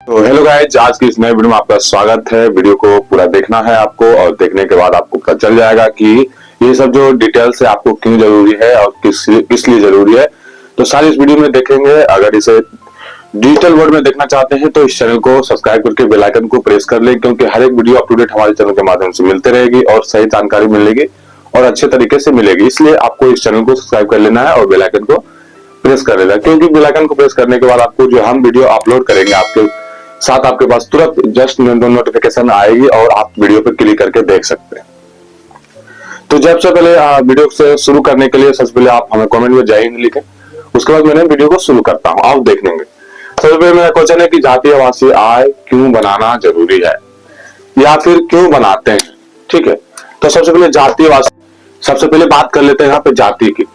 तो hello guys, आज की इस नए वीडियो में आपका स्वागत है। वीडियो को पूरा देखना है आपको और देखने के बाद आपको पता चल जाएगा कि ये सब जो डिटेल्स है आपको क्यों जरूरी है और किस लिए जरूरी है। तो सारी इस वीडियो में देखेंगे। अगर इसे डिजिटल वर्ड में देखना चाहते हैं तो इस चैनल को सब्सक्राइब करके बेल आइकन को प्रेस कर लें, क्योंकि हर एक वीडियो अप टू डेट हमारे चैनल के माध्यम से मिलते रहेगी और सही जानकारी मिलेगी और अच्छे तरीके से मिलेगी। इसलिए आपको इस चैनल को सब्सक्राइब कर लेना है और बेल आइकन को प्रेस कर लेना है, क्योंकि बेल आइकन को प्रेस करने के बाद आपको जो हम वीडियो अपलोड करेंगे आपके साथ आपके पास तुरंत जस्ट नोटिफिकेशन आएगी और आप वीडियो पर क्लिक करके देख सकते हैं। तो सबसे पहले वीडियो से शुरू करने के लिए सबसे पहले आप हमें कमेंट में जय हिंद लिखें। उसके बाद मैंने वीडियो को शुरू करता हूं, आप देख लेंगे। सबसे पहले मेरा क्वेश्चन है कि जातीय आवासीय आय क्यों बनाना जरूरी है या फिर क्यों बनाते हैं। ठीक है, तो सबसे पहले जातीय आवासीय, सबसे पहले बात कर लेते हैं यहाँ पे जाति की।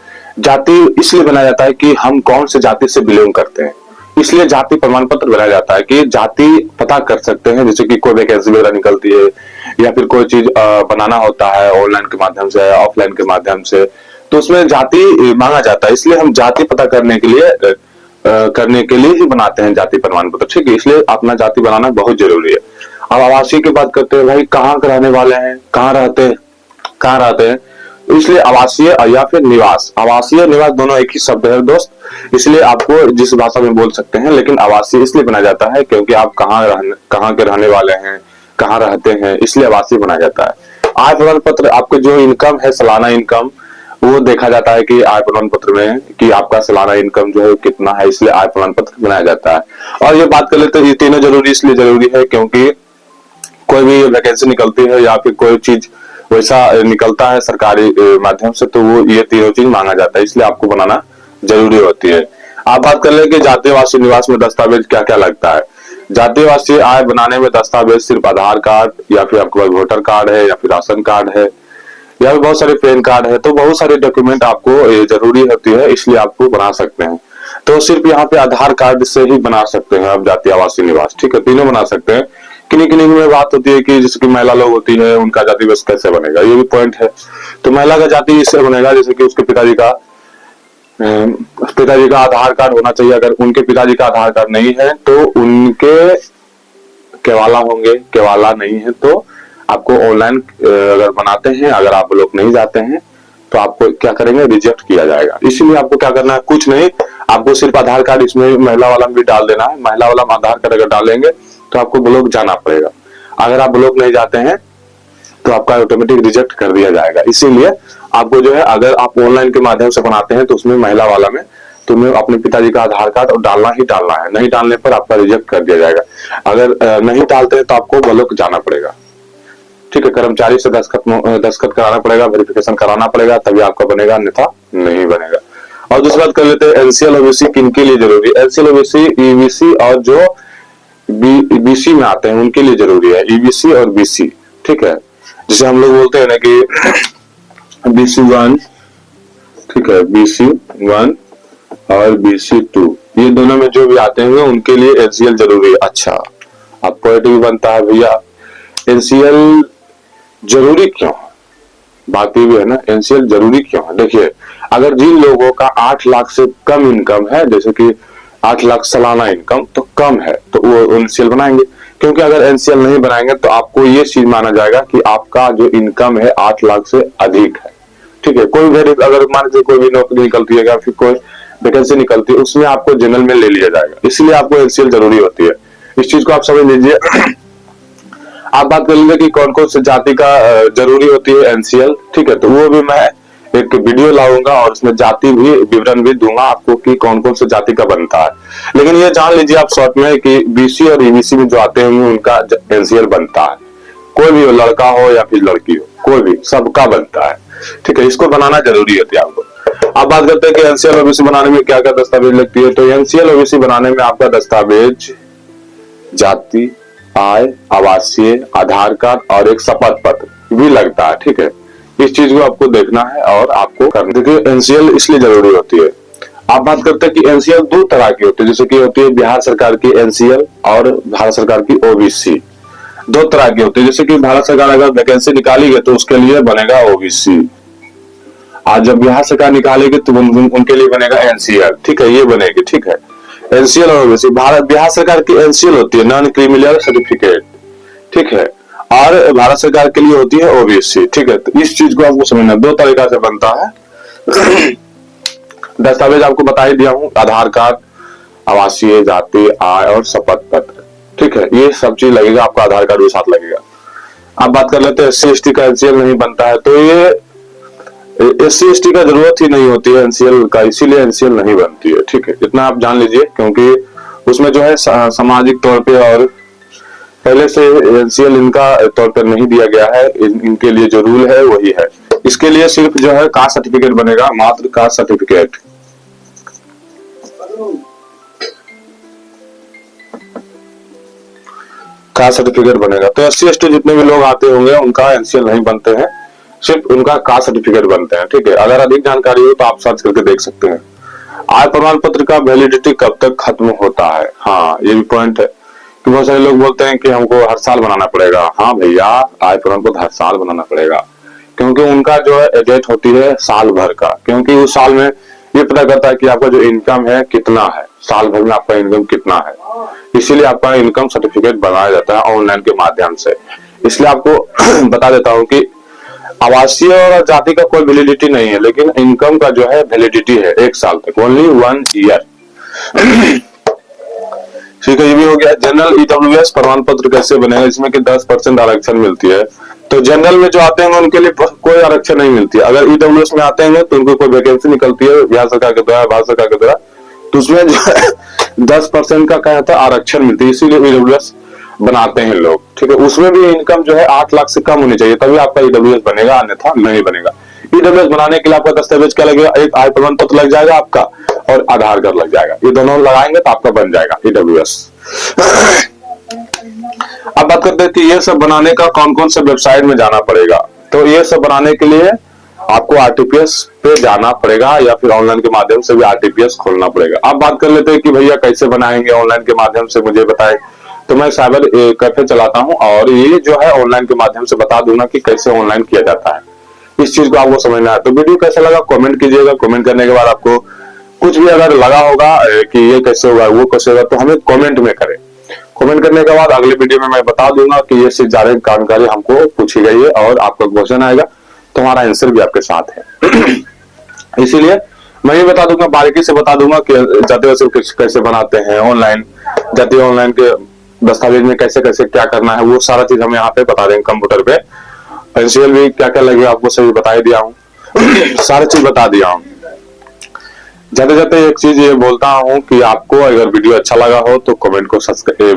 जाति इसलिए बनाया जाता है कि हम कौन से जाति से बिलोंग करते हैं, इसलिए जाति प्रमाण पत्र बनाया जाता है कि जाति पता कर सकते हैं। जैसे कि कोई वैकेंसी वगैरह निकलती है या फिर कोई चीज बनाना होता है ऑनलाइन के माध्यम से ऑफलाइन के माध्यम से, तो उसमें जाति मांगा जाता है। इसलिए हम जाति पता करने के लिए ही बनाते हैं जाति प्रमाण पत्र। ठीक है, इसलिए अपना जाति बनाना बहुत जरूरी है। अब आवासीय की बात करते हैं, भाई कहाँ के रहने वाले हैं, कहाँ रहते हैं, इसलिए आवासीय या फिर निवास। आवासीय निवास दोनों एक ही शब्द है दोस्त, इसलिए आपको जिस भाषा में बोल सकते हैं, लेकिन आवासीय इसलिए बनाया जाता है क्योंकि आप कहाँ के रहने वाले हैं, कहाँ रहते हैं, इसलिए आवासीय बनाया जाता है। आय प्रमाण पत्र, आपको जो इनकम है सालाना इनकम, वो देखा जाता है कि आय प्रमाण पत्र में कि आपका सालाना इनकम जो है कितना है, इसलिए आय प्रमाण पत्र बनाया जाता है। और ये बात कर लेते हैं, ये तीनों जरूरी इसलिए जरूरी है क्योंकि कोई भी वैकेंसी निकलती है या फिर कोई चीज वैसा निकलता है सरकारी माध्यम से, तो वो ये तीनों चीज मांगा जाता है, इसलिए आपको बनाना जरूरी होती है। आप बात कर ले कि जातीय आवासीय निवास में दस्तावेज क्या क्या लगता है। जातीय आवासीय आय बनाने में दस्तावेज सिर्फ आधार कार्ड या फिर आपके पास वोटर कार्ड है या फिर राशन कार्ड है या फिर बहुत सारे पैन कार्ड है, तो बहुत सारे डॉक्यूमेंट आपको जरूरी होती है, इसलिए आपको बना सकते हैं। तो सिर्फ यहाँ पे आधार कार्ड से ही बना सकते हैं आप जातीय आवासीय निवास। ठीक है, तीनों बना सकते हैं। किन्हीं में बात होती है कि जैसे कि महिला लोग होती है, उनका जाति बस कैसे बनेगा, ये भी पॉइंट है। तो महिला का जाति इससे बनेगा जैसे कि उसके पिताजी का आधार कार्ड होना चाहिए। अगर उनके पिताजी का आधार कार्ड नहीं है तो उनके केवाला होंगे, केवाला नहीं है तो आपको ऑनलाइन अगर बनाते हैं, अगर आप लोग नहीं जाते हैं तो आपको क्या करेंगे, रिजेक्ट किया जाएगा। इसीलिए आपको क्या करना है, कुछ नहीं, आपको सिर्फ आधार कार्ड इसमें महिला वाला भी डाल देना है। महिला वाला आधार कार्ड अगर डालेंगे तो आपको ब्लॉक जाना पड़ेगा। अगर आप ब्लॉक नहीं जाते हैं तो आपका ऑटोमेटिक रिजेक्ट कर दिया जाएगा। इसीलिए आपको जो है, अगर आप ऑनलाइन के माध्यम से बनाते हैं तो उसमें महिला वाला में तुम्हें अपने पिताजी का आधार कार्ड और डालना ही डालना है, नहीं डालने पर आपका रिजेक्ट कर दिया जाएगा। अगर नहीं डालते हैं तो आपको ब्लॉक जाना पड़ेगा। ठीक है, कर्मचारी से दस्तखत कराना पड़ेगा, वेरिफिकेशन कराना पड़ेगा, तभी आपका बनेगा, अन्यथा नहीं बनेगा। और दूसरी बात कर लेते हैं, एनसीएल ओबीसी किन के लिए जरूरी है। एनसीएल ओबीसी, ईबीसी और जो बीसी में आते हैं उनके लिए जरूरी है, ईबीसी और बीसी। ठीक है, जिसे हम लोग बोलते हैं ना कि BC1, ठीक है, BC1 और BC2, ये दोनों में जो भी आते हैं उनके लिए एनसीएल जरूरी है। अच्छा, आपको भी बनता है भैया, एनसीएल जरूरी क्यों है, बात ये भी है ना, एनसीएल जरूरी क्यों है। देखिए, अगर जिन लोगों का 8 लाख से कम इनकम है, जैसे कि 8 लाख सालाना इनकम तो कम है, तो वो एनसीएल बनाएंगे। क्योंकि अगर एनसीएल नहीं बनाएंगे तो आपको ये चीज माना जाएगा कि आपका जो इनकम है 8 लाख से अधिक है। ठीक है, कोई भी अगर मान लीजिए कोई भी नौकरी निकलती है या फिर कोई वैकेंसी निकलती है, उसमें आपको जनरल में ले लिया जाएगा, इसलिए आपको एनसीएल जरूरी होती है। इस चीज को आप समझ लीजिए। आप बात कर लीजिए कि कौन कौन से जाति का जरूरी होती है एनसीएल। ठीक है, तो वो भी मैं एक वीडियो लाऊंगा और उसमें जाति भी विवरण भी दूंगा आपको कि कौन कौन से जाति का बनता है। लेकिन ये जान लीजिए आप शॉर्ट में कि बीसी और ईबीसी में जो आते हैं उनका एनसीएल बनता है। कोई भी हो, लड़का हो या फिर लड़की हो, कोई भी, सबका बनता है। ठीक है, इसको बनाना जरूरी होती है आपको। अब बात करते हैं कि एनसीएल ओबीसी बनाने में क्या क्या दस्तावेज लगती है। तो एनसीएल ओबीसी बनाने में आपका दस्तावेज जाति, आय, आवासीय, आधार कार्ड और एक शपथ पत्र भी लगता है। ठीक है, इस चीज को आपको देखना है और आपको करना। देखिए, एनसीएल इसलिए जरूरी होती है। आप बात करते हैं कि एनसीएल 2 तरह की होती है, जैसे कि होती है बिहार सरकार की एनसीएल और भारत सरकार की ओबीसी। 2 तरह की होती है। जैसे कि भारत सरकार अगर वैकेंसी निकालेगी तो उसके लिए बनेगा ओबीसी, आज जब बिहार सरकार निकालेगी तो उनके लिए बनेगा एनसीएल। ठीक है, ये बनेगी। ठीक है, एनसीएल और ओबीसी, बिहार सरकार की एनसीएल होती है, नॉन क्रिमिनल सर्टिफिकेट, ठीक है, और भारत सरकार के लिए होती है ओबीसी, ठीक है। तो इस चीज को आपको समझना, दो तरीका से बनता है। दस्तावेज आपको बता ही दिया हूं, आधार कार्ड, आवासीय, जाति, आय और शपथ पत्र, ठीक है, ये सब चीज लगेगा, आपका आधार कार्ड भी साथ लगेगा। अब बात कर लेते हैं एससी एसटी का एनसीएल नहीं बनता है, तो ये एससी एसटी का जरूरत ही नहीं होती है एनसीएल का, इसीलिए एनसीएल नहीं बनती है, ठीक है, इतना आप जान लीजिए, क्योंकि उसमें जो है सामाजिक तौर पे और पहले से एनसीएल इनका तौर पर नहीं दिया गया है, इनके लिए जो रूल है वही है। इसके लिए सिर्फ जो है कास्ट सर्टिफिकेट बनेगा, मात्र कास्ट सर्टिफिकेट। कास्ट सर्टिफिकेट बनेगा, तो एससी एसटी जितने भी लोग आते होंगे उनका एनसीएल नहीं बनते हैं, सिर्फ उनका कास्ट सर्टिफिकेट बनते हैं, ठीक है। अगर अधिक जानकारी हो तो आप सर्च करके देख सकते हैं। आय प्रमाण पत्र का वैलिडिटी कब तक खत्म होता है? हाँ, ये भी पॉइंट है कि बहुत सारे लोग बोलते हैं कि हमको हर साल बनाना पड़ेगा। हाँ भैया, आय प्रमाण पत्र हर साल बनाना पड़ेगा, क्योंकि उनका जो है डेट होती है साल भर का, क्योंकि उस साल में ये पता करता है कि आपका जो इनकम है कितना है, साल भर में आपका इनकम कितना है, इसीलिए आपका इनकम सर्टिफिकेट बनाया जाता है ऑनलाइन के माध्यम से। इसलिए आपको बता देता हूं कि आवासीय और जाति का कोई वैलिडिटी नहीं है, लेकिन इनकम का जो है वैलिडिटी है 1 साल तक, ओनली 1 ईयर। ठीक है, ये भी हो गया। जनरल ईडब्ल्यूएस प्रमाण पत्र कैसे बनेगा? इसमें कि 10% आरक्षण मिलती है, तो जनरल में जो आते हैं उनके लिए कोई आरक्षण नहीं मिलती है। अगर ईडब्ल्यूएस में आते हैं तो उनको कोई वैकेंसी निकलती है बिहार सरकार के द्वारा, भारत सरकार के द्वारा, तो उसमें जो है 10% का क्या होता है, आरक्षण मिलती है, इसीलिए ईडब्ल्यूएस बनाते हैं लोग, ठीक है। उसमें भी इनकम जो है 8 लाख से कम होनी चाहिए, तभी आपका ईडब्ल्यूएस बनेगा, अन्यथा नहीं बनेगा। ईडब्ल्यूएस बनाने के लिए आपका दस्तावेज क्या लगेगा? एक आय प्रमाण पत्र लग जाएगा आपका और आधार कार्ड लग जाएगा, ये दोनों लगाएंगे तो आपका बन जाएगा ईडब्ल्यूएस। अब बात करते हैं कि ये सब बनाने का कौन कौन से वेबसाइट में जाना पड़ेगा। तो ये सब बनाने के लिए आपको आरटीपीएस पे जाना पड़ेगा या फिर ऑनलाइन के माध्यम से भी आरटीपीएस खोलना पड़ेगा। अब बात कर लेते हैं कि भैया कैसे बनाएंगे ऑनलाइन के माध्यम से, मुझे बताएं। तो मैं साइबर कैफे चलाता हूं और ये जो है ऑनलाइन के माध्यम से बता दूंगा कि कैसे ऑनलाइन किया जाता है। इस चीज को आपको समझना है। तो वीडियो कैसा लगा कमेंट कीजिएगा। कमेंट करने के बाद आपको कुछ भी अगर लगा होगा कि ये कैसे होगा वो कैसे होगा तो हमें कमेंट में करें। कमेंट करने के बाद अगले वीडियो में मैं बता दूंगा कि ये से ज्यादा जानकारी हमको पूछी गई है और आपका क्वेश्चन आएगा तो हमारा आंसर भी आपके साथ है। इसीलिए मैं ये बता दूंगा, बारीकी से बता दूंगा कि जाति वसूल कैसे बनाते हैं ऑनलाइन, जाति ऑनलाइन के दस्तावेज में कैसे कैसे क्या करना है, वो सारा चीज हम यहाँ पे बता देंगे कंप्यूटर पे। एनसीएल भी क्या क्या लगेगा आपको सभी बता दिया हूँ। सारी चीज बता दिया हूँ। जाते जाते एक चीज ये बोलता हूँ कि आपको अगर वीडियो अच्छा लगा हो तो कमेंट को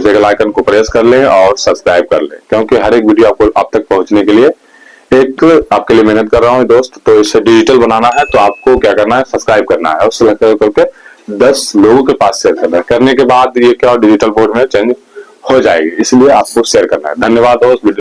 बेल आइकन को प्रेस कर लें और सब्सक्राइब कर लें, क्योंकि हर एक वीडियो आपको आप तक पहुंचने के लिए एक आपके लिए मेहनत कर रहा हूँ दोस्त। तो इसे डिजिटल बनाना है तो आपको क्या करना है, सब्सक्राइब करना है और सब्सक्राइब करके 10 लोगों के पास शेयर करना है। करने के बाद ये क्या डिजिटल बोर्ड में चेंज हो जाएगी, इसलिए आपको शेयर करना है। धन्यवाद दोस्त।